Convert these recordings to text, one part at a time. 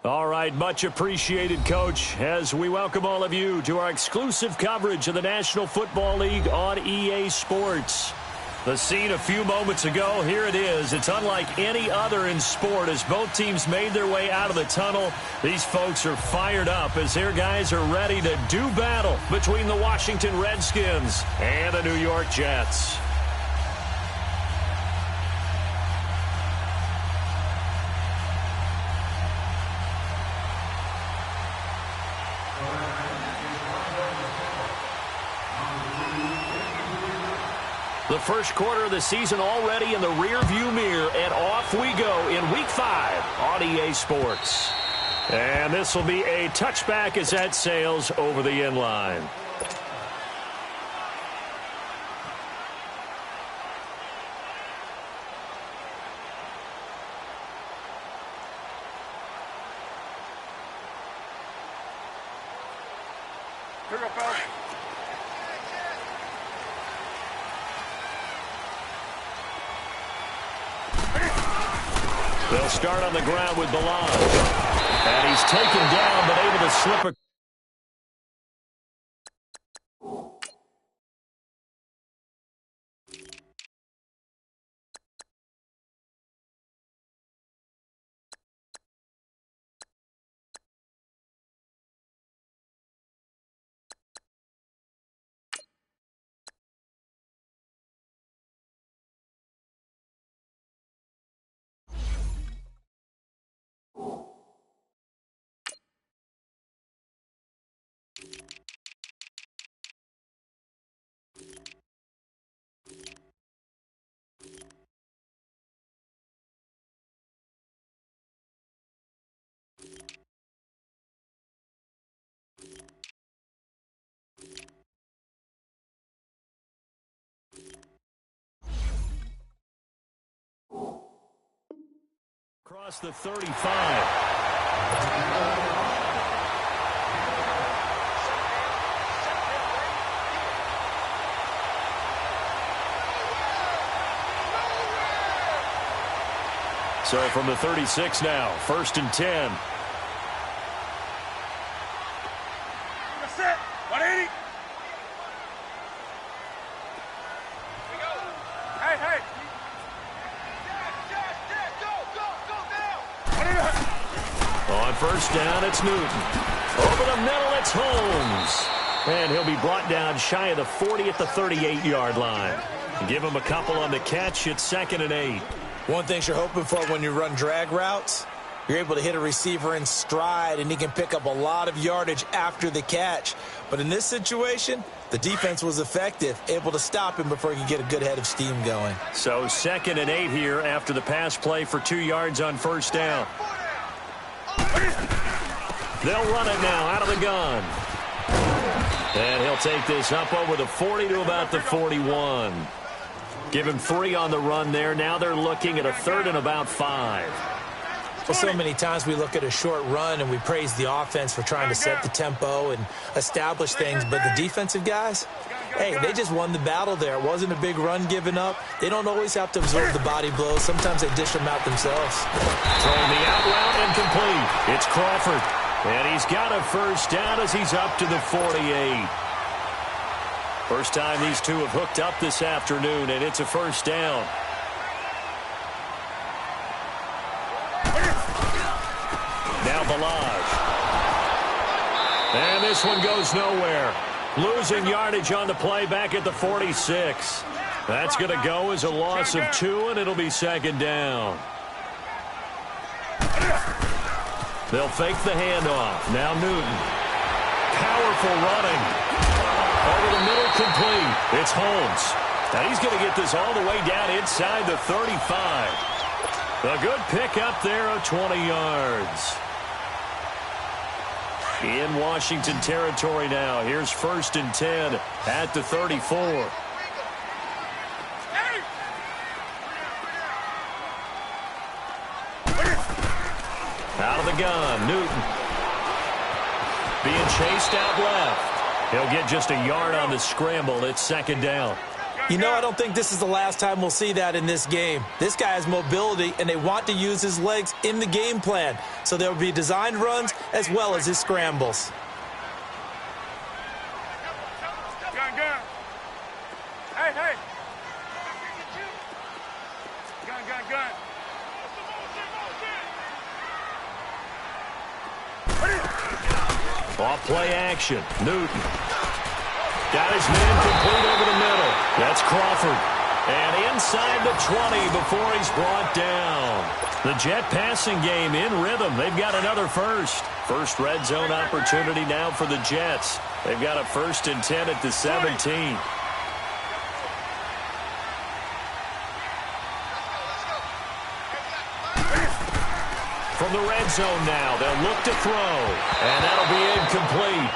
All right, much appreciated, Coach, as we welcome all of you to our exclusive coverage of the National Football League on EA Sports. The scene a few moments ago, here it is. It's unlike any other in sport as both teams made their way out of the tunnel. These folks are fired up as their guys are ready to do battle between the Washington Redskins and the New York Jets. The first quarter of the season already in the rearview mirror, and off we go in Week 5 on EA Sports. And this will be a touchback as that sails over the end line. Here we go, fellas. They'll start on the ground with Balaj. And he's taken down, but able to slip a... Across the 35. So from the 36 now, 1st and 10. That's it. 180. Hey. On 1st down, it's Newton. Over the middle, it's Holmes. And he'll be brought down shy of the 40 at the 38-yard line. Give him a couple on the catch. It's 2nd and 8. One thing you're hoping for when you run drag routes, you're able to hit a receiver in stride, and he can pick up a lot of yardage after the catch. But in this situation, the defense was effective, able to stop him before he could get a good head of steam going. So 2nd and 8 here after the pass play for 2 yards on 1st down. They'll run it now out of the gun. And he'll take this up over the 40 to about the 41. Give him 3 on the run there. Now they're looking at a 3rd and about 5. Well, so many times we look at a short run and we praise the offense for trying to set the tempo and establish things. But the defensive guys, hey, they just won the battle there. It wasn't a big run given up. They don't always have to absorb the body blows. Sometimes they dish them out themselves. Throwing the out route and complete. It's Crawford. And he's got a 1st down as he's up to the 48. First time these two have hooked up this afternoon, and it's a 1st down. Now Balaj. And this one goes nowhere. Losing yardage on the play back at the 46. That's going to go as a loss of 2, and it'll be 2nd down. They'll fake the handoff. Now Newton. Powerful running. Over the middle, complete. It's Holmes. Now he's going to get this all the way down inside the 35. A good pick up there of 20 yards. In Washington territory now. Here's 1st and 10 at the 34. Out of the gun, Newton. Being chased out left. He'll get just a yard on the scramble. It's 2nd down. You know, I don't think this is the last time we'll see that in this game. This guy has mobility, and they want to use his legs in the game plan. So there will be designed runs as well as his scrambles. Gun. Hey. Gun. Off play action. Newton. Got his man complete over the middle. That's Crawford. And inside the 20 before he's brought down. The Jet passing game in rhythm. They've got another first. First red zone opportunity now for the Jets. They've got a 1st and 10 at the 17. From the red zone now, they'll look to throw. And that'll be incomplete.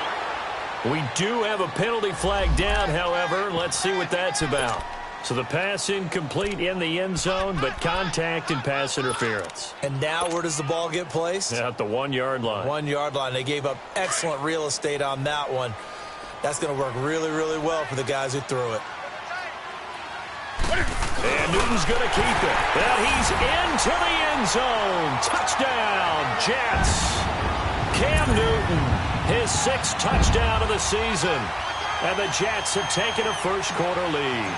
We do have a penalty flag down, however. Let's see what that's about. So the pass incomplete in the end zone, but contact and pass interference. And now where does the ball get placed? At the 1 yard line. 1 yard line. They gave up excellent real estate on that one. That's going to work really, really well for the guys who threw it. And Newton's going to keep it. And he's into the end zone. Touchdown, Jets. Cam Newton, his 6th touchdown of the season. And the Jets have taken a first quarter lead.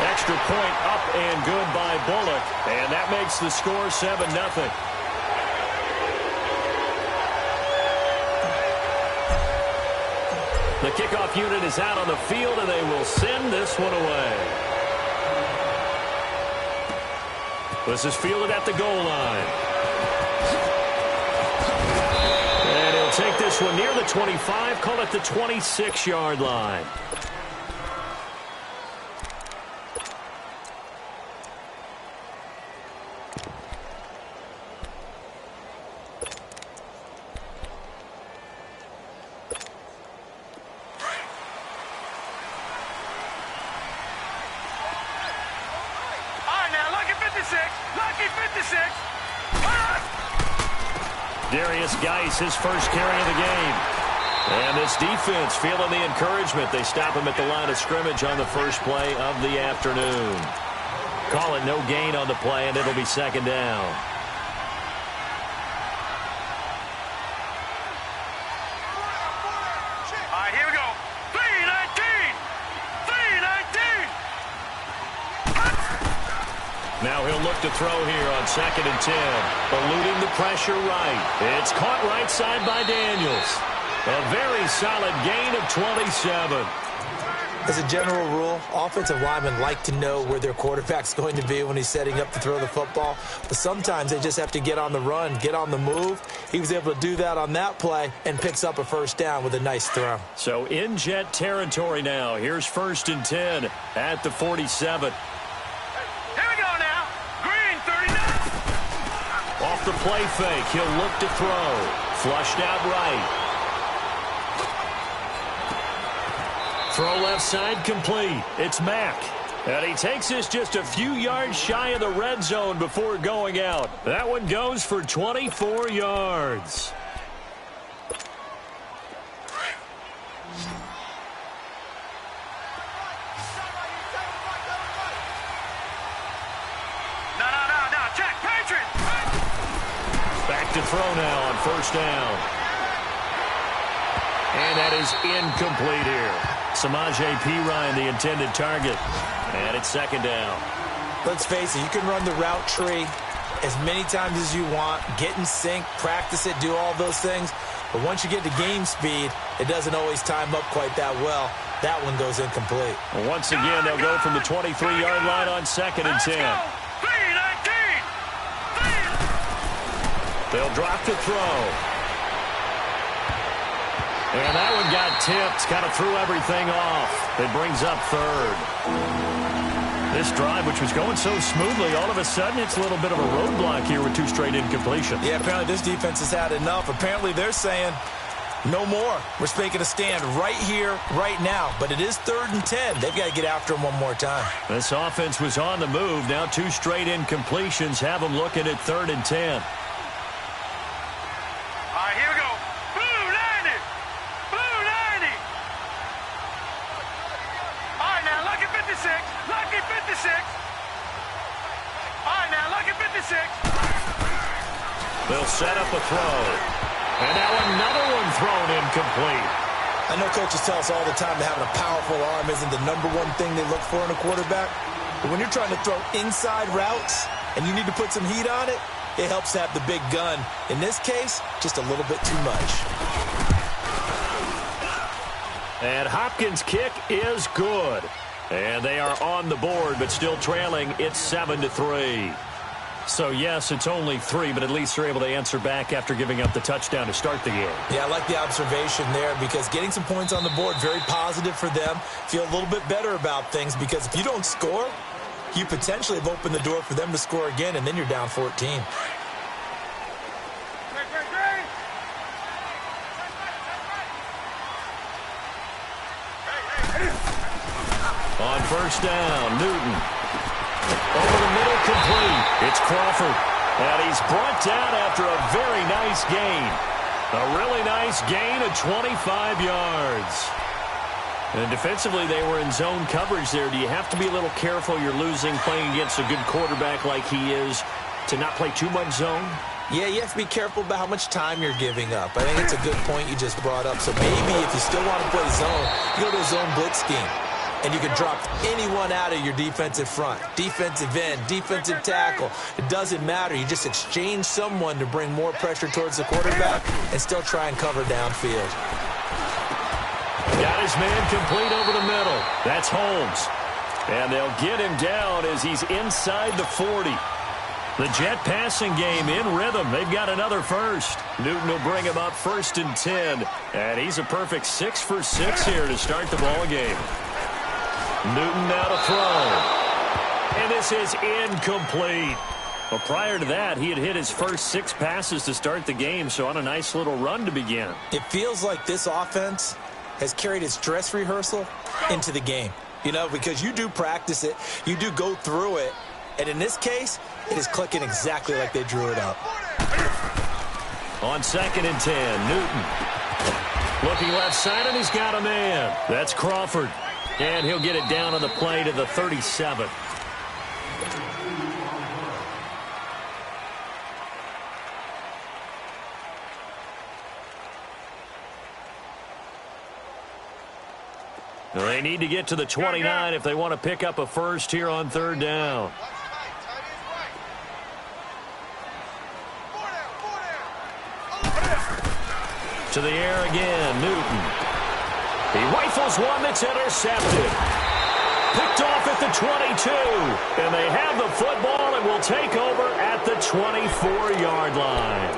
Extra point up and good by Bullock. And that makes the score 7-0. The kickoff unit is out on the field, and they will send this one away. This is fielded at the goal line. And he'll take this one near the 25, call it the 26-yard line. His first carry of the game. And this defense feeling the encouragement. They stop him at the line of scrimmage on the first play of the afternoon. Call it no gain on the play, and it'll be 2nd down. All right, here we go. 3-19. Now he'll look to throw here on 2nd and 10. Eluding the pressure right. It's caught right side by Daniels. A very solid gain of 27. As a general rule, offensive linemen like to know where their quarterback's going to be when he's setting up to throw the football. But sometimes they just have to get on the run, get on the move. He was able to do that on that play and picks up a 1st down with a nice throw. So in Jet territory now. Here's 1st and 10 at the 47. Off the play fake, he'll look to throw. Flushed out right. Throw left side complete. It's Mack. And he takes this just a few yards shy of the red zone before going out. That one goes for 24 yards. To throw now on 1st down. And that is incomplete here. Samaje Perine, the intended target. And it's 2nd down. Let's face it, you can run the route tree as many times as you want, get in sync, practice it, do all those things. But once you get to game speed, it doesn't always time up quite that well. That one goes incomplete. Well, once again, they'll go from the 23-yard line on 2nd and 10. They'll drop the throw. And that one got tipped, kind of threw everything off. It brings up 3rd. This drive, which was going so smoothly, all of a sudden it's a little bit of a roadblock here with 2 straight incompletions. Yeah, apparently this defense has had enough. Apparently they're saying, no more. We're making a stand right here, right now. But it is 3rd and 10. They've got to get after him one more time. This offense was on the move. Now 2 straight incompletions have them looking at 3rd and 10. All right, here we go. Blue 90. Blue 90. 56. They'll set up a throw. And now another one thrown incomplete. I know coaches tell us all the time that having a powerful arm isn't the number one thing they look for in a quarterback. But when you're trying to throw inside routes and you need to put some heat on it, it helps to have the big gun. In this case, just a little bit too much. And Hopkins' kick is good. And they are on the board, but still trailing. It's 7-3. So, yes, it's only 3, but at least they're able to answer back after giving up the touchdown to start the game. Yeah, I like the observation there because getting some points on the board, very positive for them. Feel a little bit better about things because if you don't score, you potentially have opened the door for them to score again, and then you're down 14. On first down, Newton. Over the middle, complete. It's Crawford. And he's brought down after a very nice gain. A really nice gain of 25 yards. And defensively, they were in zone coverage there. Do you have to be a little careful you're losing playing against a good quarterback like he is to not play too much zone? Yeah, you have to be careful about how much time you're giving up. I think it's a good point you just brought up. So maybe if you still want to play zone, you go to a zone blitz scheme. And you can drop anyone out of your defensive front. Defensive end, defensive tackle. It doesn't matter. You just exchange someone to bring more pressure towards the quarterback and still try and cover downfield. Got his man complete over the middle. That's Holmes. And they'll get him down as he's inside the 40. The jet passing game in rhythm. They've got another first. Newton will bring him up 1st and 10. And he's a perfect 6 for 6 here to start the ball game. Newton now to throw. And this is incomplete. Well, prior to that, he had hit his first 6 passes to start the game, so on a nice little run to begin. It feels like this offense has carried its dress rehearsal into the game. You know, because you do practice it, you do go through it, and in this case, it is clicking exactly like they drew it up. On 2nd and 10, Newton. Looking left side, and he's got a man. That's Crawford. And he'll get it down on the play to the 37. They need to get to the 29 if they want to pick up a first here on 3rd down. To the air again, Newton. He rifles one that's intercepted. Picked off at the 22. And they have the football and will take over at the 24-yard line.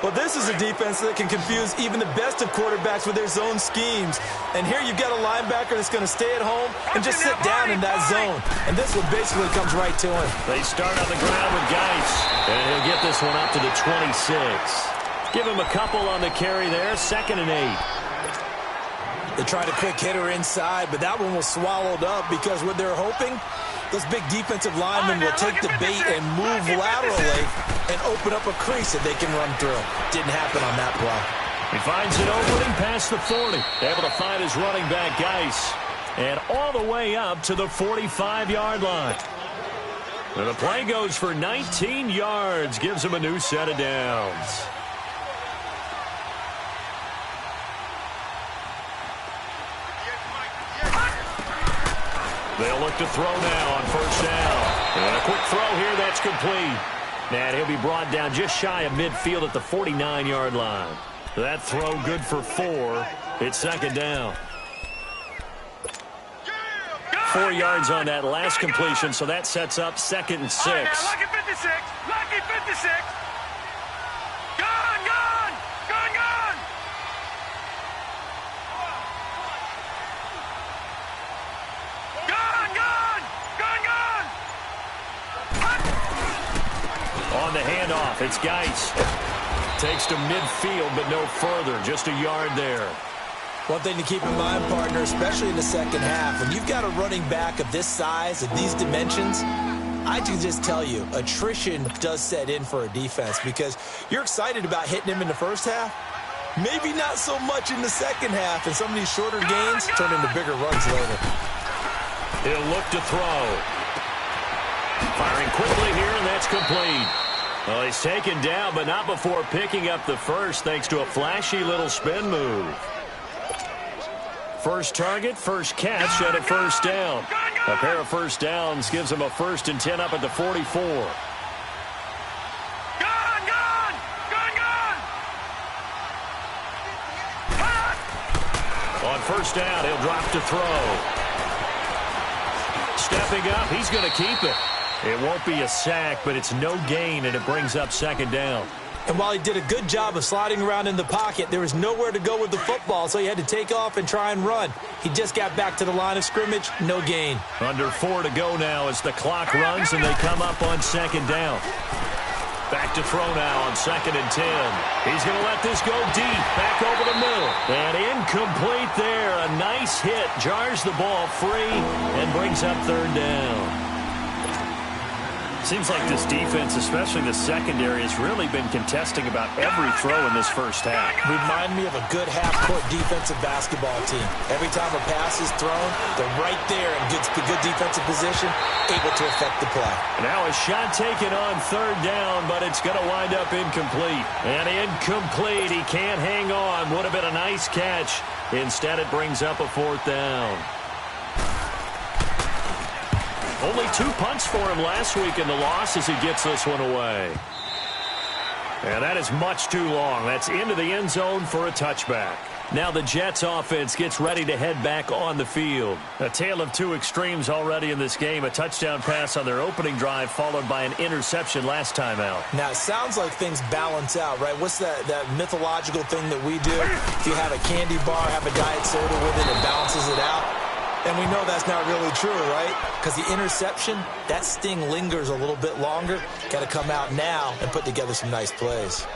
Well, this is a defense that can confuse even the best of quarterbacks with their zone schemes. And here you've got a linebacker that's going to stay at home and just sit down in that zone. And this one basically comes right to him. They start on the ground with Geis. And he'll get this one up to the 26. Give him a couple on the carry there. 2nd and 8. They tried a quick hitter inside, but that one was swallowed up because what they're hoping, those big defensive linemen will take the bait and move laterally and open up a crease that they can run through. Didn't happen on that play. He finds an opening past the 40. Able to find his running back, Geis. And all the way up to the 45-yard line. And the play goes for 19 yards. Gives him a new set of downs. They'll look to throw now on 1st down. And a quick throw here, that's complete. And he'll be brought down just shy of midfield at the 49-yard line. That throw good for 4. It's 2nd down. 4 yards on that last completion, so that sets up 2nd and 6. Lucky 56. Lucky 56. Gone, gone. Gone, gone. Gone, gone. Gone, gone. On the handoff, it's Geis. Takes to midfield, but no further. Just a yard there. One thing to keep in mind, partner, especially in the second half, when you've got a running back of this size, of these dimensions, I can just tell you, attrition does set in for a defense because you're excited about hitting him in the first half. Maybe not so much in the second half, and some of these shorter gains turn into bigger runs later. He'll look to throw. Firing quickly here, and that's complete. Well, he's taken down, but not before picking up the first, thanks to a flashy little spin move. First target, first catch, and a first down. A pair of first downs gives him a 1st and 10 up at the 44. On first down, he'll drop to throw. Stepping up, he's going to keep it. It won't be a sack, but it's no gain, and it brings up 2nd down. And while he did a good job of sliding around in the pocket, there was nowhere to go with the football, so he had to take off and try and run. He just got back to the line of scrimmage, no gain. Under 4 to go now as the clock runs, and they come up on 2nd down. Back to throw now on 2nd and 10. He's going to let this go deep, back over the middle. And incomplete there. A nice hit, jars the ball free, and brings up 3rd down. Seems like this defense, especially the secondary, has really been contesting about every throw in this first half. Remind me of a good half-court defensive basketball team. Every time a pass is thrown, they're right there in good defensive position, able to affect the play. Now a shot taken on 3rd down, but it's going to wind up incomplete. And incomplete. He can't hang on. Would have been a nice catch. Instead, it brings up a 4th down. Only 2 punts for him last week in the loss as he gets this one away. And that is much too long. That's into the end zone for a touchback. Now the Jets offense gets ready to head back on the field. A tale of 2 extremes already in this game. A touchdown pass on their opening drive followed by an interception last time out. Now, it sounds like things balance out, right? What's that mythological thing that we do? If you have a candy bar, have a diet soda with it, it balances it out. And we know that's not really true, right? Because the interception, that sting lingers a little bit longer. Got to come out now and put together some nice plays.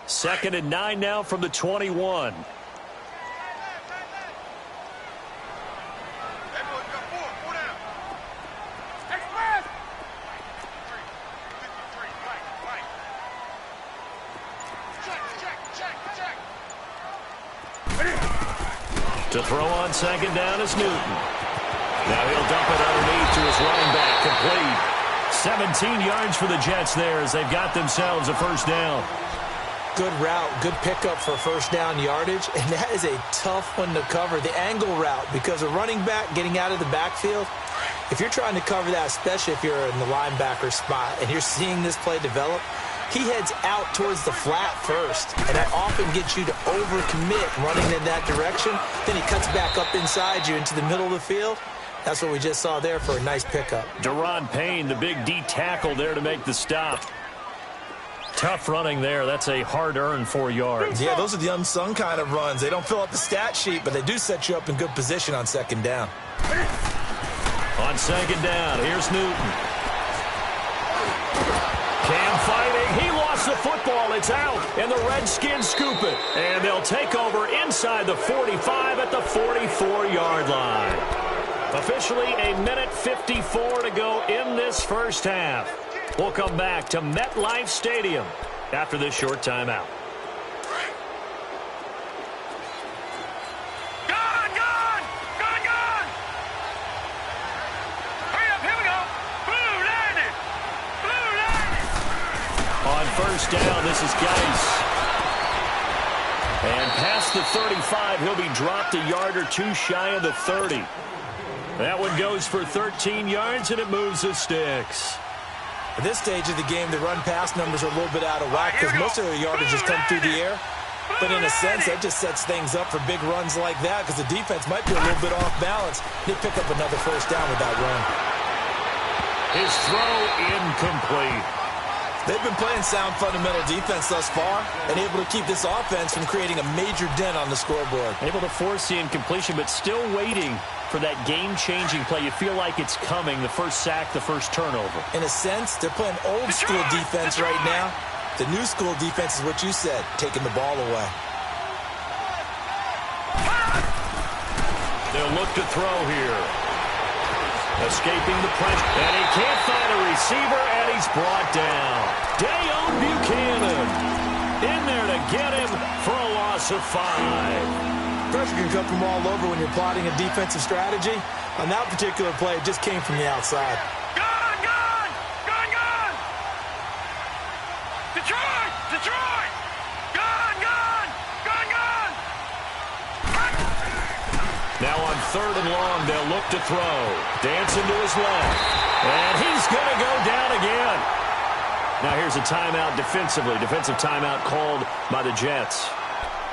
Second and 9 now from the 21. To throw on 2nd down is Newton. Now he'll dump it underneath to his running back, complete. 17 yards for the Jets there as they've got themselves a 1st down. Good route, good pickup for 1st down yardage, and that is a tough one to cover, the angle route, because a running back getting out of the backfield, if you're trying to cover that, especially if you're in the linebacker spot and you're seeing this play develop, he heads out towards the flat first, and that often gets you to overcommit running in that direction. Then he cuts back up inside you into the middle of the field. That's what we just saw there for a nice pickup. Deron Payne, the big D tackle there to make the stop. Tough running there. That's a hard-earned 4 yards. Yeah, those are the unsung kind of runs. They don't fill up the stat sheet, but they do set you up in good position on 2nd down. On 2nd down, here's Newton. Cam fighting. He lost the football. It's out, and the Redskins scoop it. And they'll take over inside the 45 at the 44-yard line. Officially a minute 54 to go in this first half. We'll come back to MetLife Stadium after this short timeout. First down, this is Geis. And past the 35, he'll be dropped a yard or 2 shy of the 30. That one goes for 13 yards, and it moves the sticks. At this stage of the game, the run-pass numbers are a little bit out of whack because most of the yardage just come through the air. But in a sense, that just sets things up for big runs like that because the defense might be a little bit off balance. They pick up another 1st down with that run. His throw incomplete. They've been playing sound fundamental defense thus far and able to keep this offense from creating a major dent on the scoreboard. Able to force the incompletion, but still waiting for that game-changing play. You feel like it's coming, the first sack, the first turnover. In a sense, they're playing old-school defense right now. The new school defense is what you said, taking the ball away. They'll look to throw here. Escaping the pressure, and he can't find a receiver, and he's brought down. Dayon Buchanan in there to of 5. Pressure can come from all over when you're plotting a defensive strategy. On that particular play, it just came from the outside. Gun, gun! Gun, gun! Detroit! Detroit! Gun, gun! Gun, gun! Now on 3rd and long, they'll look to throw. Dancing to his left. And he's going to go down again. Now here's a timeout defensively. Defensive timeout called by the Jets.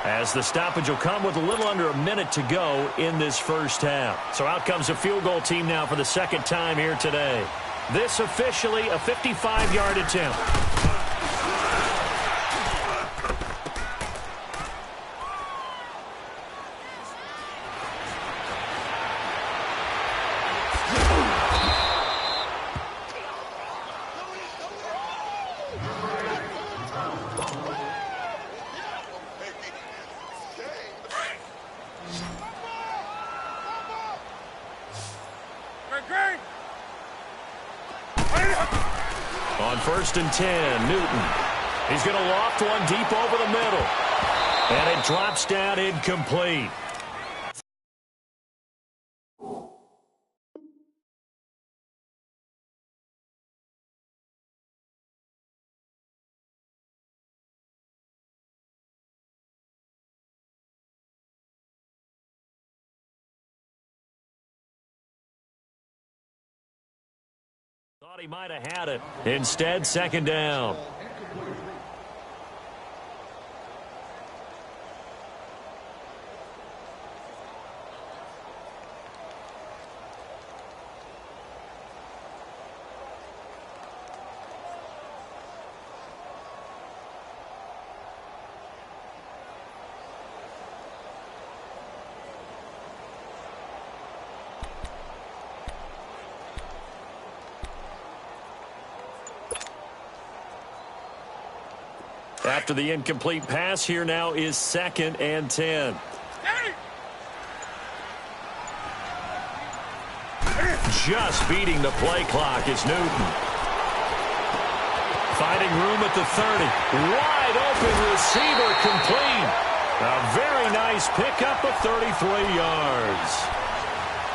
As the stoppage will come with a little under a minute to go in this first half. So out comes a field goal team now for the second time here today. This officially a 55-yard attempt. On 1st and 10, Newton. He's going to loft one deep over the middle. And it drops down incomplete. Thought he might have had it. Instead, 2nd down. After the incomplete pass, here now is 2nd and 10. Just beating the play clock is Newton. Finding room at the 30. Wide open receiver complete. A very nice pickup of 33 yards.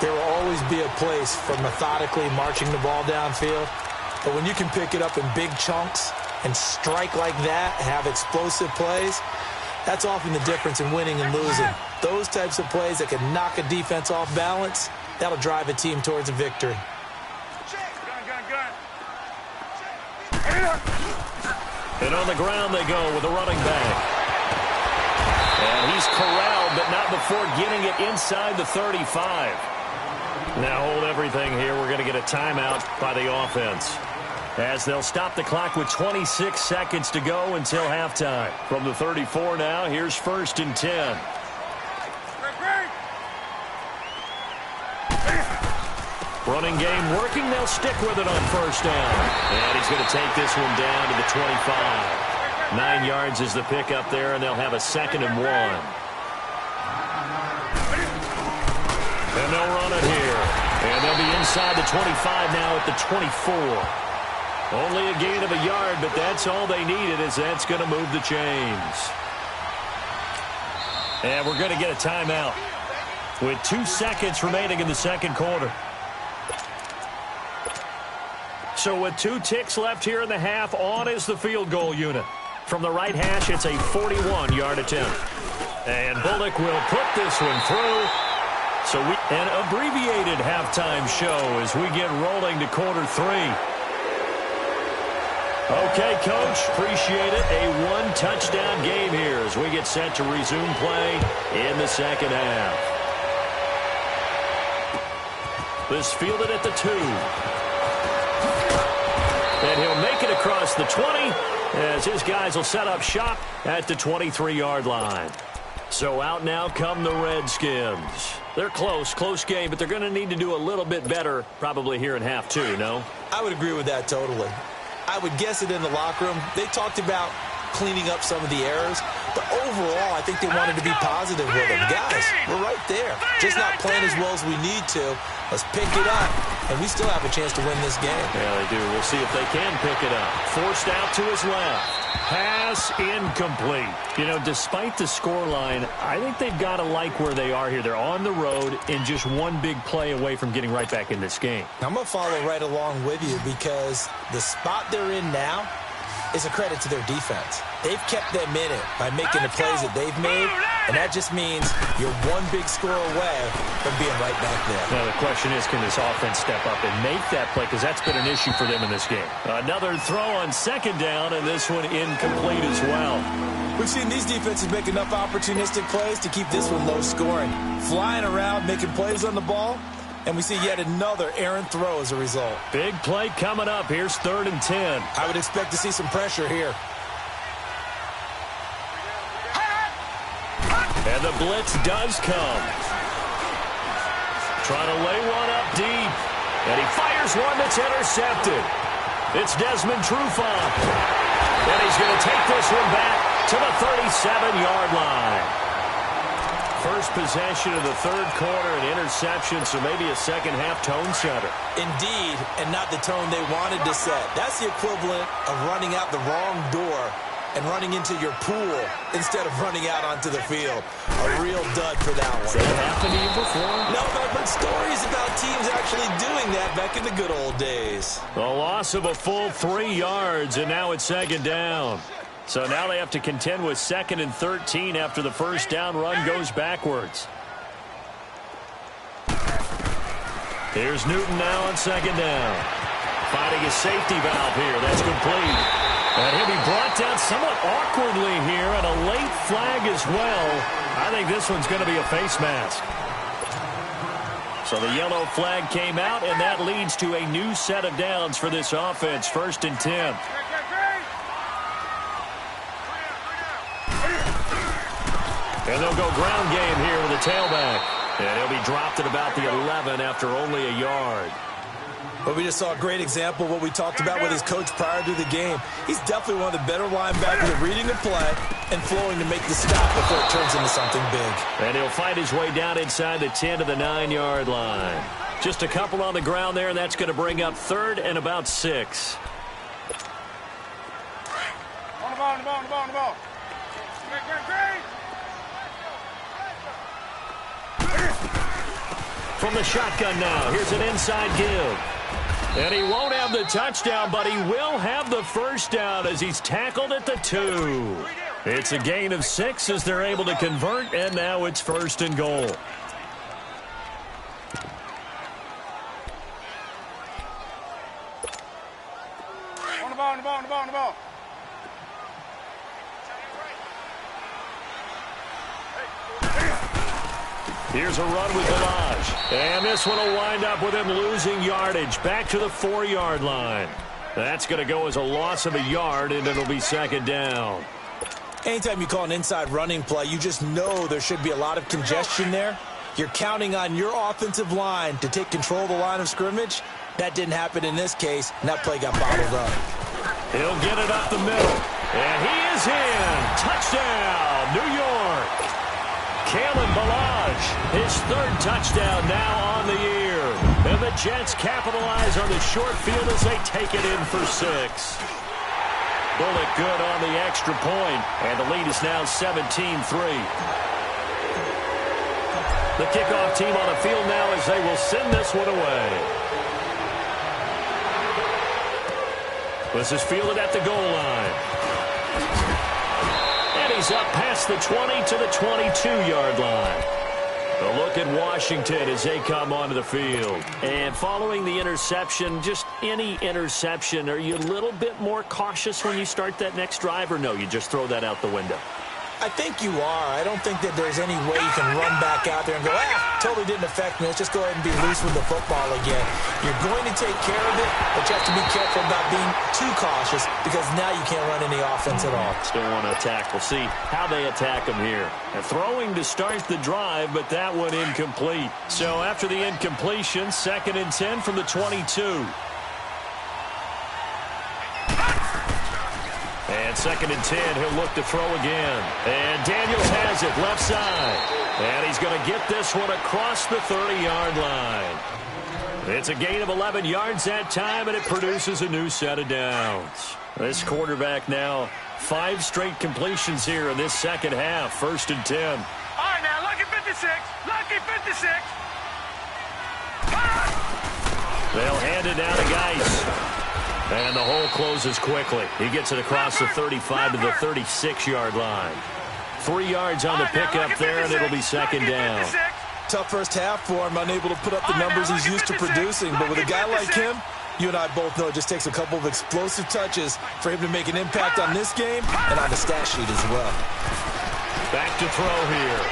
There will always be a place for methodically marching the ball downfield. But when you can pick it up in big chunks and strike like that, have explosive plays, that's often the difference in winning and losing. Those types of plays that can knock a defense off balance, that'll drive a team towards a victory. And on the ground they go with a running back. And he's corralled, but not before getting it inside the 35. Now hold everything here. We're going to get a timeout by the offense, as they'll stop the clock with 26 seconds to go until halftime. From the 34 now, here's 1st and 10. Running game working. They'll stick with it on 1st down. And he's going to take this one down to the 25. 9 yards is the pickup there, and they'll have a 2nd and 1. And they'll run it here. And they'll be inside the 25 now at the 24. Only a gain of a yard, but that's all they needed, as that's going to move the chains. And we're going to get a timeout with 2 seconds remaining in the 2nd quarter. So with 2 ticks left here in the half, on is the field goal unit. From the right hash, it's a 41-yard attempt. And Bullock will put this one through. So an abbreviated halftime show as we get rolling to quarter 3. Okay, Coach, appreciate it. A 1-touchdown game here as we get set to resume play in the 2nd half. This fielded at the 2. And he'll make it across the 20 as his guys will set up shop at the 23-yard line. So out now come the Redskins. They're close game, but they're going to need to do a little bit better probably here in half 2, no? I would agree with that totally. I would guess it in the locker room. They talked about cleaning up some of the errors, But overall, I think they wanted to be positive with him. Guys, we're right there. Just not playing as well as we need to. Let's pick it up, and we still have a chance to win this game. Yeah, they do. We'll see if they can pick it up. Forced out to his left. Pass incomplete. You know, despite the scoreline, I think they've got to like where they are here. They're on the road and just one big play away from getting right back in this game. I'm going to follow right along with you because the spot they're in now is a credit to their defense. They've kept them in it by making the plays that they've made, and that just means you're one big score away from being right back there. Now, the question is, can this offense step up and make that play? Because that's been an issue for them in this game. Another throw on second down, and this one incomplete as well. We've seen these defenses make enough opportunistic plays to keep this one low scoring. Flying around, making plays on the ball, and we see yet another errant throw as a result. Big play coming up. Here's 3rd and 10. I would expect to see some pressure here. And the blitz does come. Trying to lay one up deep. And he fires one that's intercepted. It's Desmond Trufant. And he's going to take this one back to the 37-yard line. First possession of the third quarter, an interception, so maybe a second-half tone setter. Indeed, and not the tone they wanted to set. That's the equivalent of running out the wrong door and running into your pool instead of running out onto the field. A real dud for that one. Has that happened to you before? No, but I've heard stories about teams actually doing that back in the good old days. The loss of a full 3 yards, and now it's second down. So now they have to contend with 2nd and 13 after the first down run goes backwards. Here's Newton now on second down. Finding a safety valve here. That's complete. And he'll be brought down somewhat awkwardly here, and a late flag as well. I think this one's going to be a face mask. So the yellow flag came out, and that leads to a new set of downs for this offense. 1st and 10. And they'll go ground game here with a tailback. And he'll be dropped at about the 11 after only a yard. But we just saw a great example of what we talked about with his coach prior to the game. He's definitely one of the better linebackers at reading the play and flowing to make the stop before it turns into something big. And he'll find his way down inside the 10 to the 9-yard line. Just a couple on the ground there, and that's going to bring up 3rd and about 6. On the ball, on the ball, on the ball, on the ball. Great. From the shotgun now, here's an inside give. And he won't have the touchdown, but he will have the first down as he's tackled at the 2. It's a gain of 6 as they're able to convert, and now it's 1st and goal. On the ball, on the ball, on the ball, on the ball. Here's a run with Balaj. And this one will wind up with him losing yardage. Back to the 4-yard line. That's going to go as a loss of a yard, and it'll be 2nd down. Anytime you call an inside running play, you just know there should be a lot of congestion there. You're counting on your offensive line to take control of the line of scrimmage. That didn't happen in this case, and that play got bottled up. He'll get it up the middle. And he is in. Touchdown, New York. Kalen Balaj, his 3rd touchdown now on the year. And the Jets capitalize on the short field as they take it in for 6. Bullet good on the extra point, and the lead is now 17-3. The kickoff team on the field now as they will send this one away. This is fielded at the goal line. And he's up past the 20 to the 22-yard line. A look at Washington as they come onto the field. And following the interception, just any interception, are you a little bit more cautious when you start that next drive, or no, you just throw that out the window? I think you are. I don't think that there's any way you can run back out there and go, totally didn't affect me. Let's just go ahead and be loose with the football again. You're going to take care of it, but you have to be careful about being too cautious because now you can't run any offense at all. Still want to attack. We'll see how they attack them here. And throwing to start the drive, but that one incomplete. So after the incompletion, 2nd and 10 from the 22. And 2nd and 10, he'll look to throw again. And Daniels has it left side. And he's going to get this one across the 30-yard line. It's a gain of 11 yards that time, and it produces a new set of downs. This quarterback now 5 straight completions here in this second half. 1st and 10. All right, now, lucky 56. Lucky 56. They'll hand it down to Geis. And the hole closes quickly. He gets it across the 35 to the 36-yard line. 3 yards on the pickup there, and it'll be 2nd down. Tough first half for him, unable to put up the numbers he's used to producing. But with a guy like him, you and I both know it just takes a couple of explosive touches for him to make an impact on this game and on the stat sheet as well. Back to throw here.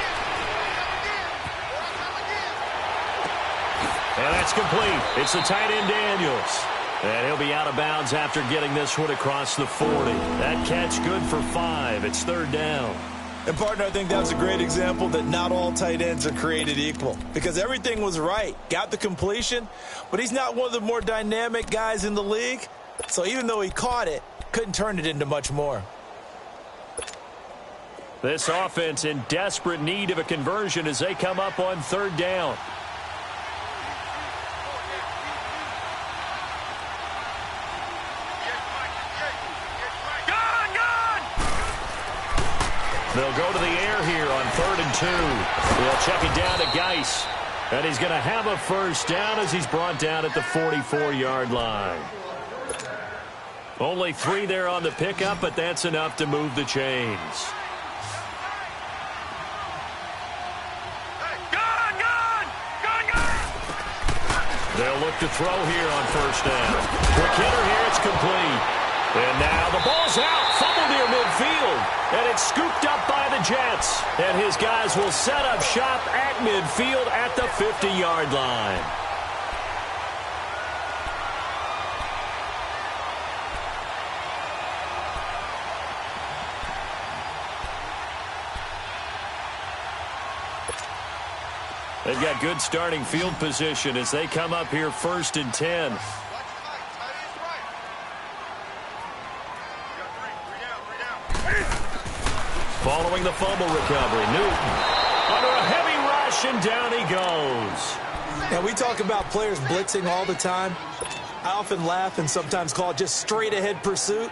And that's complete. It's the tight end Daniels. And he'll be out of bounds after getting this one across the 40. That catch good for 5. It's 3rd down. And, partner, I think that's a great example that not all tight ends are created equal. Because everything was right. Got the completion, but he's not one of the more dynamic guys in the league. So even though he caught it, couldn't turn it into much more. This offense in desperate need of a conversion as they come up on 3rd down. They'll go to the air here on 3rd and 2. They'll check it down to Geis. And he's going to have a 1st down as he's brought down at the 44-yard line. Only 3 there on the pickup, but that's enough to move the chains. They'll look to throw here on 1st down. Quick hitter here, it's complete. And now the ball's out, fumbled near midfield. And it's scooped up by the Jets. And his guys will set up shop at midfield at the 50-yard line. They've got good starting field position as they come up here 1st and 10. Following the fumble recovery, Newton under a heavy rush, and down he goes. Now, we talk about players blitzing all the time. I often laugh and sometimes call it just straight-ahead pursuit.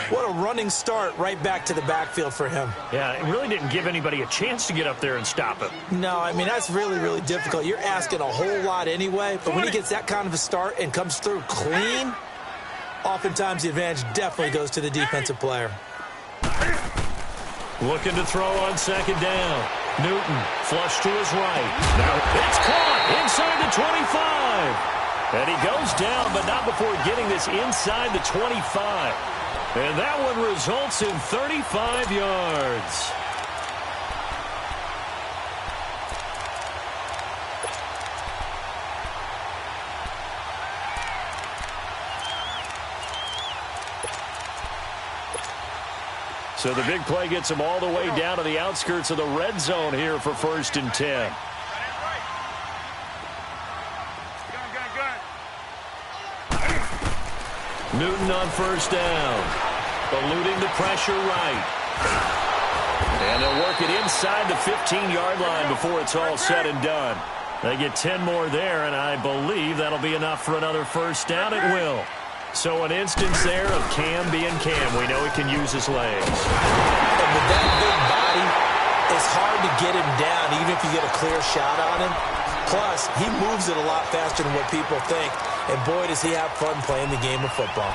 What a running start right back to the backfield for him. Yeah, it really didn't give anybody a chance to get up there and stop him. No, I mean, that's really, really difficult. You're asking a whole lot anyway, but when he gets that kind of a start and comes through clean, oftentimes the advantage definitely goes to the defensive player. Looking to throw on 2nd down. Newton, flush to his right. Now it's caught inside the 25. And he goes down, but not before getting this inside the 25. And that one results in 35 yards. So the big play gets him all the way down to the outskirts of the red zone here for 1st and 10. Newton on 1st down. Eluding the pressure right. And they'll work it inside the 15-yard line before it's all said and done. They get 10 more there, and I believe that'll be enough for another 1st down. It will. So an instance there of Cam being Cam. We know he can use his legs. And with that big body, it's hard to get him down, even if you get a clear shot on him. Plus, he moves it a lot faster than what people think. And boy, does he have fun playing the game of football.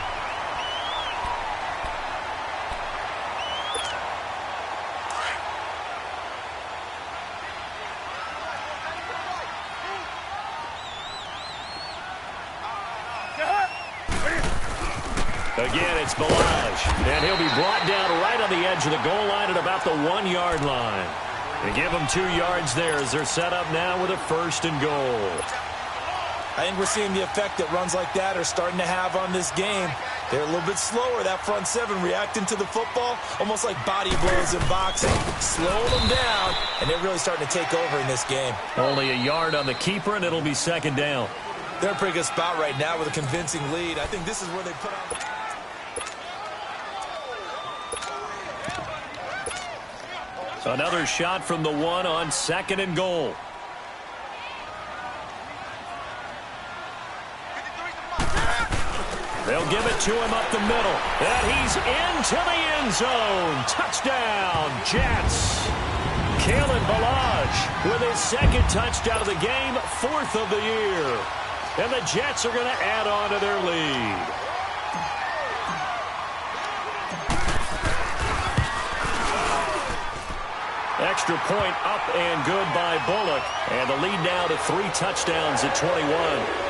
Again, it's Balaj, and he'll be brought down right on the edge of the goal line at about the 1-yard line. They give them 2 yards there as they're set up now with a 1st and goal. I think we're seeing the effect that runs like that are starting to have on this game. They're a little bit slower, that front 7, reacting to the football, almost like body blows in boxing, slowing them down, and they're really starting to take over in this game. Only a yard on the keeper, and it'll be 2nd down. They're in a pretty good spot right now with a convincing lead. I think this is where they put on... Another shot from the 1 on 2nd and goal. They'll give it to him up the middle. And he's into the end zone. Touchdown, Jets. Kalen Ballage with his 2nd touchdown of the game, 4th of the year. And the Jets are going to add on to their lead. Extra point up and good by Bullock. And the lead now to 3 touchdowns at 21.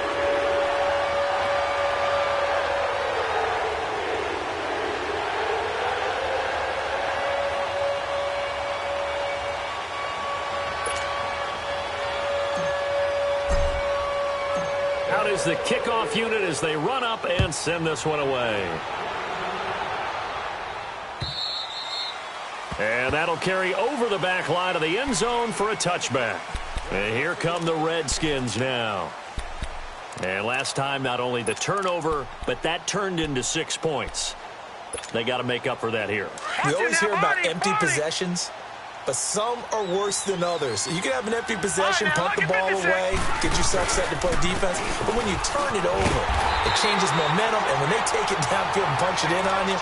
Is the kickoff unit as they run up and send this one away. And that'll carry over the back line of the end zone for a touchback. And here come the Redskins now. And last time, not only the turnover, but that turned into 6 points. They got to make up for that here. We always hear about empty possessions, but some are worse than others. You can have an empty possession, punt the ball away, get yourself set to play defense, but when you turn it over, it changes momentum, and when they take it downfield and punch it in on you,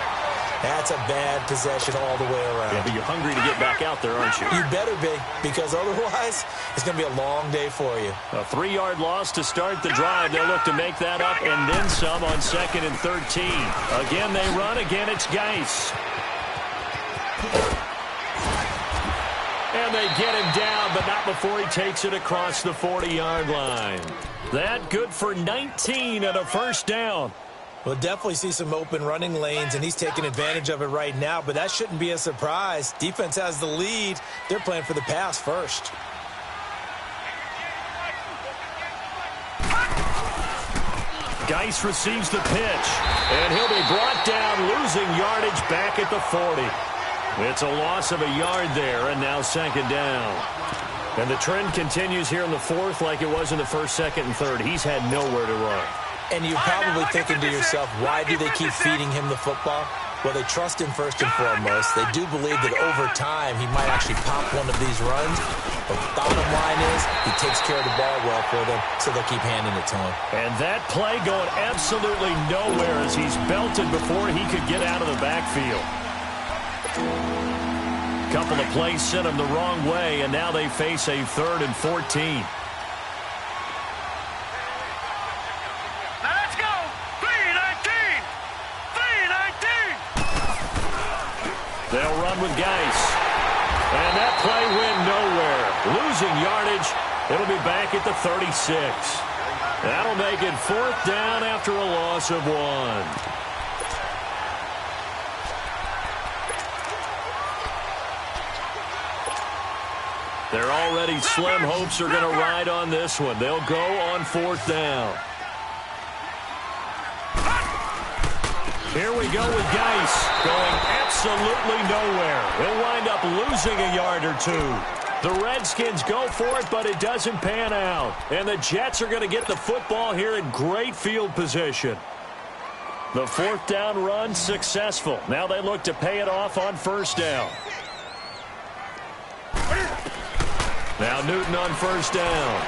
that's a bad possession all the way around. Yeah, but you're hungry to get back out there, aren't you? You better be, because otherwise, it's going to be a long day for you. A 3-yard loss to start the drive. They'll look to make that up and then some on 2nd and 13. Again, they run. Again, it's Geis. And they get him down, but not before he takes it across the 40-yard line. That good for 19 and a 1st down. We'll definitely see some open running lanes, and he's taking advantage of it right now, but that shouldn't be a surprise. Defense has the lead. They're playing for the pass first. Geis receives the pitch, and he'll be brought down, losing yardage back at the 40. It's a loss of a yard there, and now 2nd down. And the trend continues here in the 4th like it was in the 1st, 2nd, and 3rd. He's had nowhere to run. And you're probably thinking to yourself, why do they keep feeding him the football? Well, they trust him first and foremost. They do believe that over time he might actually pop one of these runs. But the bottom line is he takes care of the ball well for them, so they'll keep handing it to him. And that play going absolutely nowhere as he's belted before he could get out of the backfield. Couple of plays sent him the wrong way, and now they face a 3rd and 14. Now let's go! 3-19! 3-19! They'll run with Geis. And that play went nowhere. Losing yardage. It'll be back at the 36. That'll make it 4th down after a loss of 1. Their already slim hopes are going to ride on this one. They'll go on 4th down. Here we go with Geis going absolutely nowhere. He'll wind up losing a yard or 2. The Redskins go for it, but it doesn't pan out. And the Jets are going to get the football here in great field position. The 4th down run successful. Now they look to pay it off on 1st down. Now Newton on 1st down.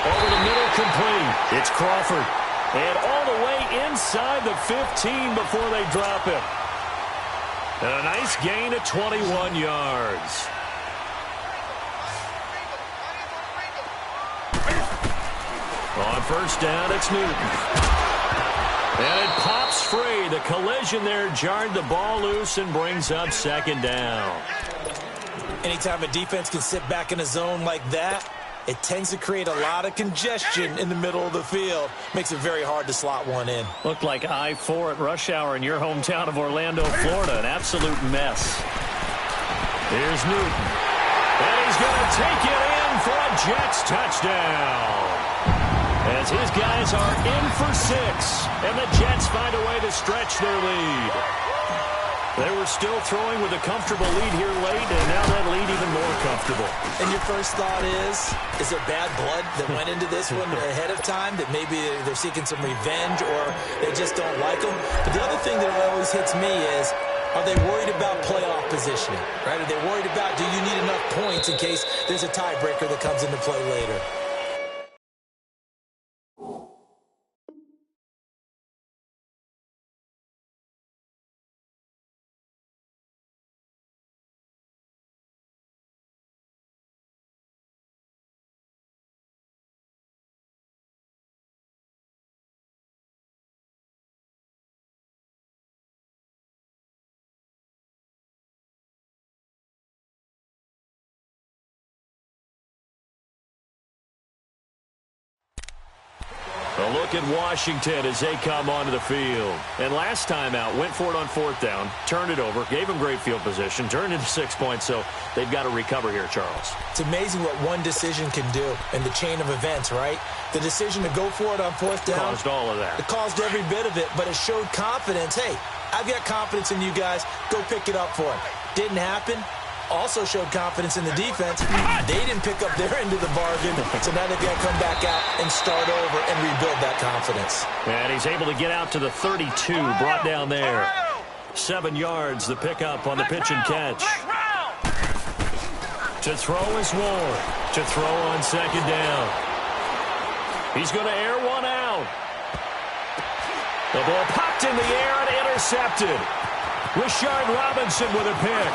Over the middle, complete. It's Crawford. And all the way inside the 15 before they drop him. And a nice gain of 21 yards. On 1st down, it's Newton. And it pops free. The collision there jarred the ball loose and brings up 2nd down. Anytime a defense can sit back in a zone like that, it tends to create a lot of congestion in the middle of the field. Makes it very hard to slot one in. Looked like I-4 at rush hour in your hometown of Orlando, Florida. An absolute mess. Here's Newton. And he's going to take it in for a Jets touchdown. As his guys are in for 6. And the Jets find a way to stretch their lead. They were still throwing with a comfortable lead here late, and now that lead even more comfortable. And your first thought is there bad blood that went into this one ahead of time, that maybe they're seeking some revenge or they just don't like them? But the other thing that always hits me is Are they worried about playoff positioning, right? Are they worried about, do you need enough points in case there's a tiebreaker that comes into play later? A look at Washington as they come onto the field. And last time out, went for it on 4th down, turned it over, gave them great field position, turned into 6 points, so they've got to recover here, Charles. It's amazing what one decision can do in the chain of events, right? The decision to go for it on 4th down. Caused all of that. It caused every bit of it, but it showed confidence. Hey, I've got confidence in you guys. Go pick it up for him. Didn't happen. Also showed confidence in the defense. They didn't pick up their end of the bargain, so now they've got to come back out and start over and rebuild that confidence. And he's able to get out to the 32, brought down there. 7 yards, the pickup on the pitch and catch. To throw is Ward. To throw on 2nd down. He's going to air one out. The ball popped in the air and intercepted. Rashard Robinson with a pick.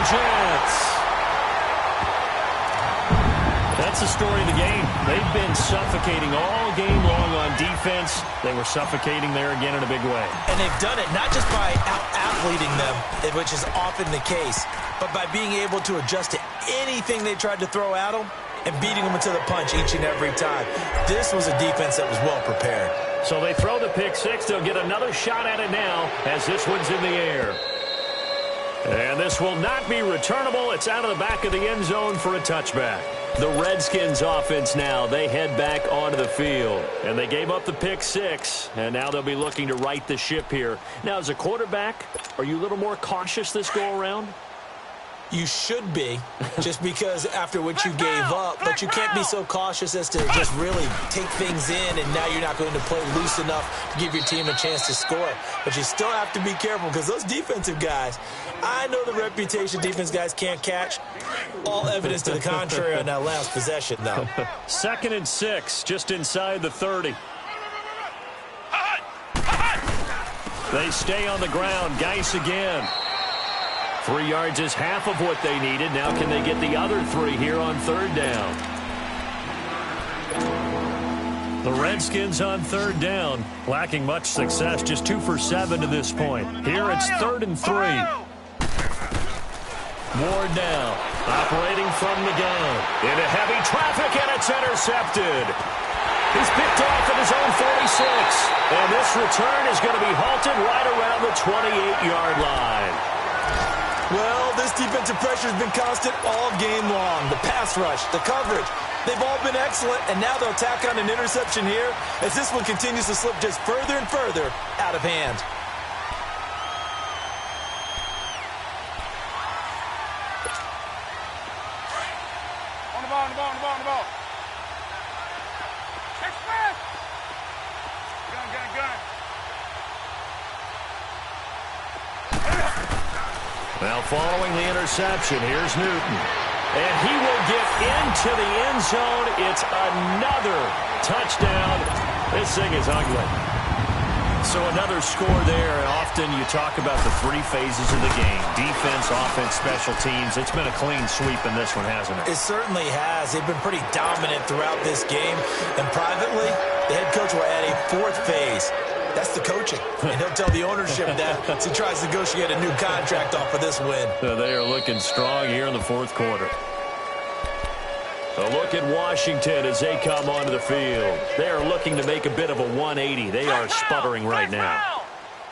Jets. That's the story of the game. They've been suffocating all game long on defense. They were suffocating there again in a big way. And they've done it not just by out-athleting them, which is often the case, but by being able to adjust to anything they tried to throw at them and beating them into the punch each and every time. This was a defense that was well prepared. So they throw the pick six. They'll get another shot at it now as this one's in the air. And this will not be returnable. It's out of the back of the end zone for a touchback. The Redskins offense now, they head back onto the field. And they gave up the pick six, and now they'll be looking to right the ship here. Now, as a quarterback, are you a little more cautious this go-around? You should be, just because after what you gave up, but you can't be so cautious as to just really take things in, and now you're not going to play loose enough to give your team a chance to score. But you still have to be careful because those defensive guys, I know the reputation defense guys can't catch. All evidence to the contrary on that last possession, though. 2nd and 6, just inside the 30. They stay on the ground. Geis again. 3 yards is half of what they needed. Now can they get the other 3 here on 3rd down? The Redskins on 3rd down, lacking much success, just 2 for 7 to this point. Here it's 3rd and 3. Ward now, operating from the gun. Into heavy traffic, and it's intercepted. He's picked off at his own 46. And this return is going to be halted right around the 28-yard line. Well, this defensive pressure has been constant all game long. The pass rush, the coverage, they've all been excellent, and now they'll tack on an interception here as this one continues to slip just further and further out of hand. On the ball, on the ball, on the ball, on the ball. Check fast. Gun. Now following the interception, here's Newton. And he will get into the end zone. It's another touchdown. This thing is ugly. So another score there. And often you talk about the 3 phases of the game. Defense, offense, special teams. It's been a clean sweep in this one, hasn't it? It certainly has. They've been pretty dominant throughout this game. And privately, the head coach will add a 4th phase. That's the coaching. And he'll tell the ownership that as he tries to negotiate a new contract off of this win. So they are looking strong here in the 4th quarter. A look at Washington as they come onto the field. They are looking to make a bit of a 180. They are sputtering right now.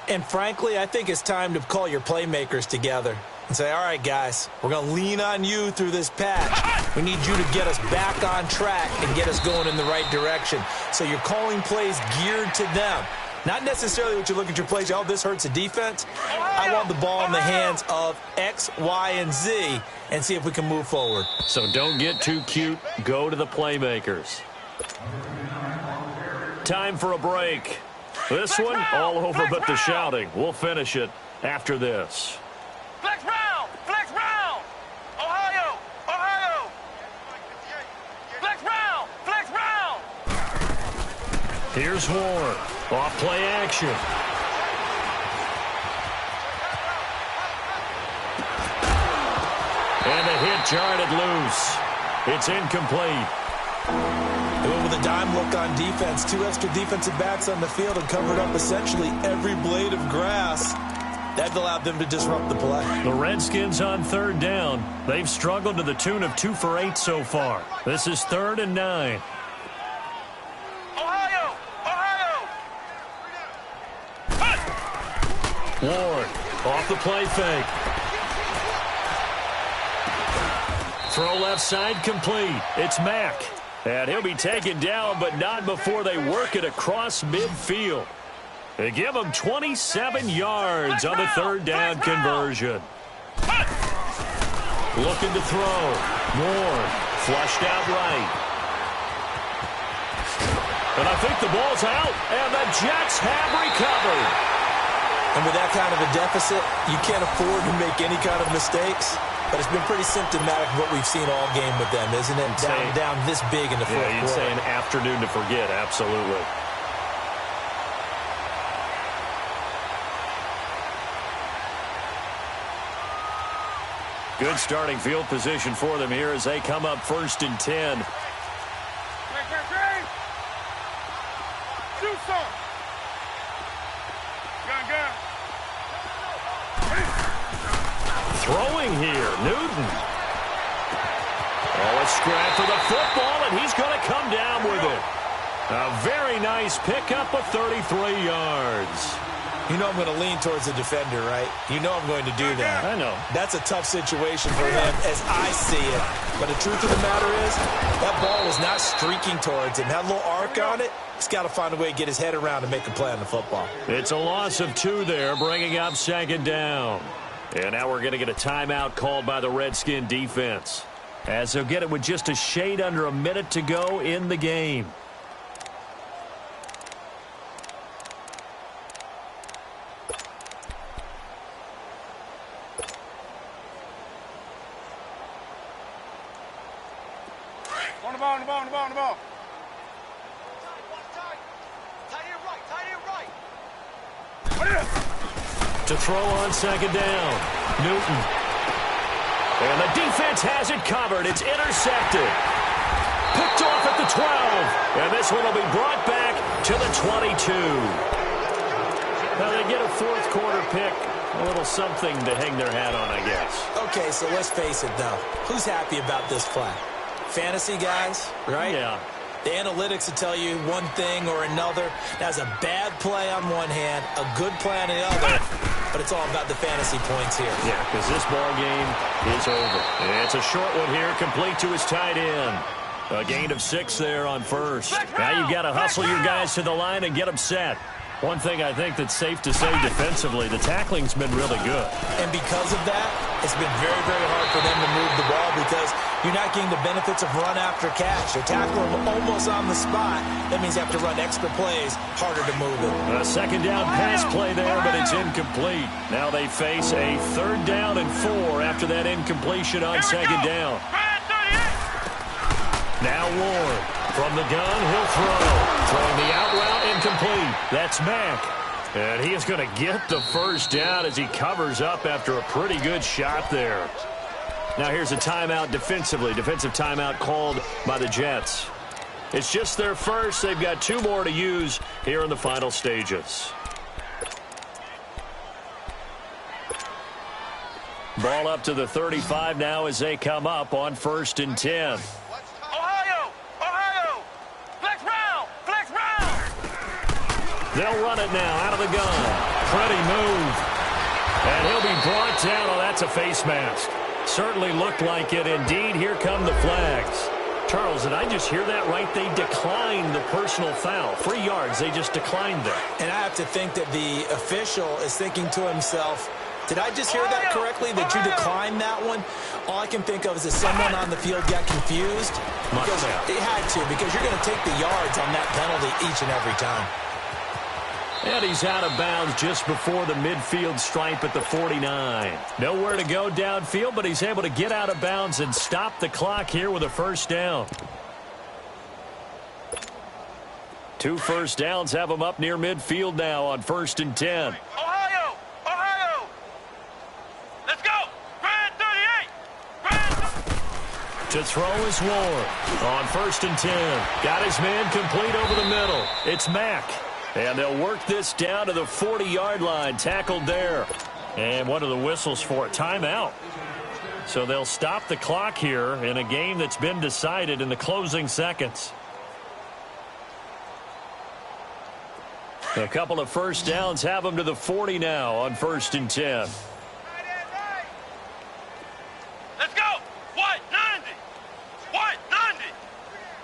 And frankly, I think it's time to call your playmakers together and say, all right, guys, we're going to lean on you through this patch. We need you to get us back on track and get us going in the right direction. So you're calling plays geared to them. Not necessarily what you look at your plays. Oh, this hurts the defense. I want the ball in the hands of X, Y, and Z and see if we can move forward. So don't get too cute. Go to the playmakers. Time for a break. This one, all over but the shouting. We'll finish it after this. Flex round! Flex round! Ohio! Ohio! Flex round! Flex round! Here's Warren. Off play action. And the hit jarred it loose. It's incomplete. With a dime look on defense, 2 extra defensive backs on the field and covered up essentially every blade of grass. That allowed them to disrupt the play. The Redskins on 3rd down. They've struggled to the tune of 2 for 8 so far. This is 3rd and 9. Ohio! Ohio! Ward off the play fake. Throw left side complete. It's Mack. And he'll be taken down, but not before they work it across midfield. They give him 27 yards on the 3rd down conversion. Looking to throw. Moore flushed out right. And I think the ball's out, and the Jets have recovered. And with that kind of a deficit, you can't afford to make any kind of mistakes. But it's been pretty symptomatic of what we've seen all game with them, isn't it? Down this big in the fourth quarter. You'd say an afternoon to forget, absolutely. Good starting field position for them here as they come up 1st and 10. Shoot some! Gun. Throwing here, Newton. Oh, a scrap for the football, and he's going to come down with it. A very nice pickup of 33 yards. You know I'm going to lean towards the defender, right? You know I'm going to do that. I know. That's a tough situation for him as I see it. But the truth of the matter is, that ball was not streaking towards him. Had a little arc on it. He's got to find a way to get his head around and make a play on the football. It's a loss of 2 there, bringing up 2nd down. And now we're going to get a timeout called by the Redskin defense, as they'll get it with just a shade under a minute to go in the game. On the ball. To throw on 2nd down, Newton. And the defense has it covered. It's intercepted. Picked off at the 12. And this one will be brought back to the 22. Now they get a 4th quarter pick. A little something to hang their hat on, I guess. Okay, so let's face it, though. Who's happy about this play? Fantasy guys, right? Yeah. The analytics will tell you one thing or another. That's a bad play on one hand, a good play on the other, but it's all about the fantasy points here. Yeah, because this ball game is over. It's a short one here, complete to his tight end. A gain of 6 there on 1st. Now you've got to hustle your guys to the line and get them set. One thing I think that's safe to say defensively, the tackling's been really good. And because of that, it's been very, very hard for them to move the ball because you're not getting the benefits of run after catch. You're tackling them almost on the spot. That means you have to run extra plays, harder to move it. A 2nd down pass play there, but it's incomplete. Now they face a 3rd down and 4 after that incompletion on 2nd down. Now Ward from the gun, he'll throw. Throwing the out route, incomplete. That's Mack. And he is going to get the 1st down as he covers up after a pretty good shot there. Now here's a timeout defensively. Defensive timeout called by the Jets. It's just their first. They've got 2 more to use here in the final stages. Ball up to the 35 now as they come up on 1st and 10. They'll run it now out of the gun. Pretty move. And he'll be brought down. Oh, that's a face mask. Certainly looked like it. Indeed, here come the flags. Charles, did I just hear that right? They declined the personal foul. 3 yards, they just declined it. And I have to think that the official is thinking to himself, did I just hear that correctly, that you declined that one? All I can think of is that someone on the field got confused. Because it had to, because you're going to take the yards on that penalty each and every time. And he's out of bounds just before the midfield stripe at the 49. Nowhere to go downfield, but he's able to get out of bounds and stop the clock here with a first down. 2 first downs have him up near midfield now on 1st and 10. Ohio! Ohio! Let's go! Grand 38! To throw is Ward on 1st and 10. Got his man complete over the middle. It's Mack. And they'll work this down to the 40-yard line. Tackled there. And what are the whistles for? Timeout. So they'll stop the clock here in a game that's been decided in the closing seconds. A couple of first downs have them to the 40 now on 1st and 10. Let's go! What? 90! What? 90!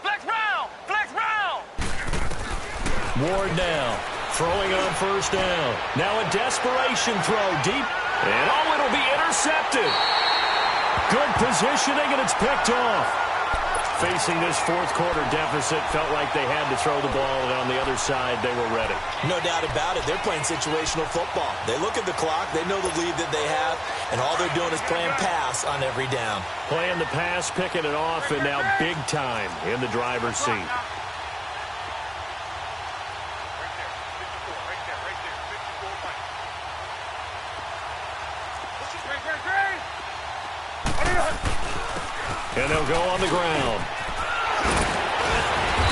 Flex round! Flex round! Ward now, throwing on 1st down. Now a desperation throw deep. And oh, it'll be intercepted. Good positioning, and it's picked off. Facing this 4th quarter deficit, felt like they had to throw the ball, and on the other side, they were ready. No doubt about it. They're playing situational football. They look at the clock. They know the lead that they have, and all they're doing is playing pass on every down. Playing the pass, picking it off, and now big time in the driver's seat. And they'll go on the ground.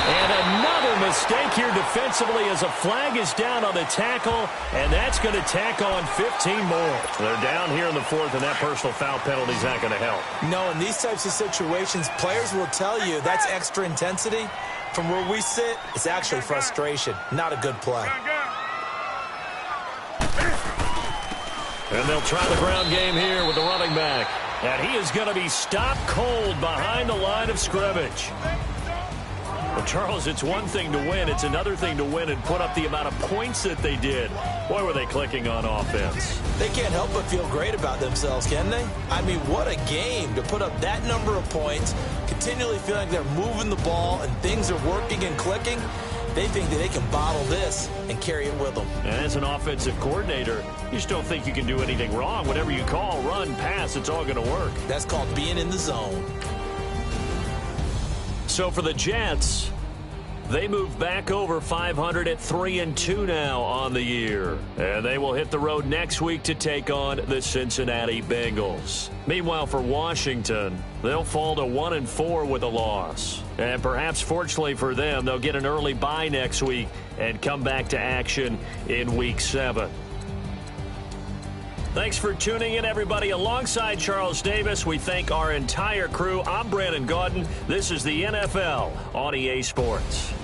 And another mistake here defensively as a flag is down on the tackle, and that's going to tack on 15 more. They're down here in the 4th, and that personal foul penalty is not going to help. No, in these types of situations, players will tell you that's extra intensity. From where we sit, it's actually frustration. Not a good play. And they'll try the ground game here with the running back. And he is going to be stopped cold behind the line of scrimmage. Well, Charles, it's one thing to win. It's another thing to win and put up the amount of points that they did. Boy, were they clicking on offense. They can't help but feel great about themselves, can they? I mean, what a game to put up that number of points, continually feeling like they're moving the ball and things are working and clicking. They think that they can bottle this and carry it with them. And as an offensive coordinator, you just don't think you can do anything wrong. Whatever you call, run, pass, it's all going to work. That's called being in the zone. So for the Jets, they move back over 500 at 3-2 now on the year. And they will hit the road next week to take on the Cincinnati Bengals. Meanwhile, for Washington, they'll fall to 1-4 with a loss. And perhaps fortunately for them, they'll get an early bye next week and come back to action in Week 7. Thanks for tuning in, everybody. Alongside Charles Davis, we thank our entire crew. I'm Brandon Gaudin. This is the NFL on EA Sports.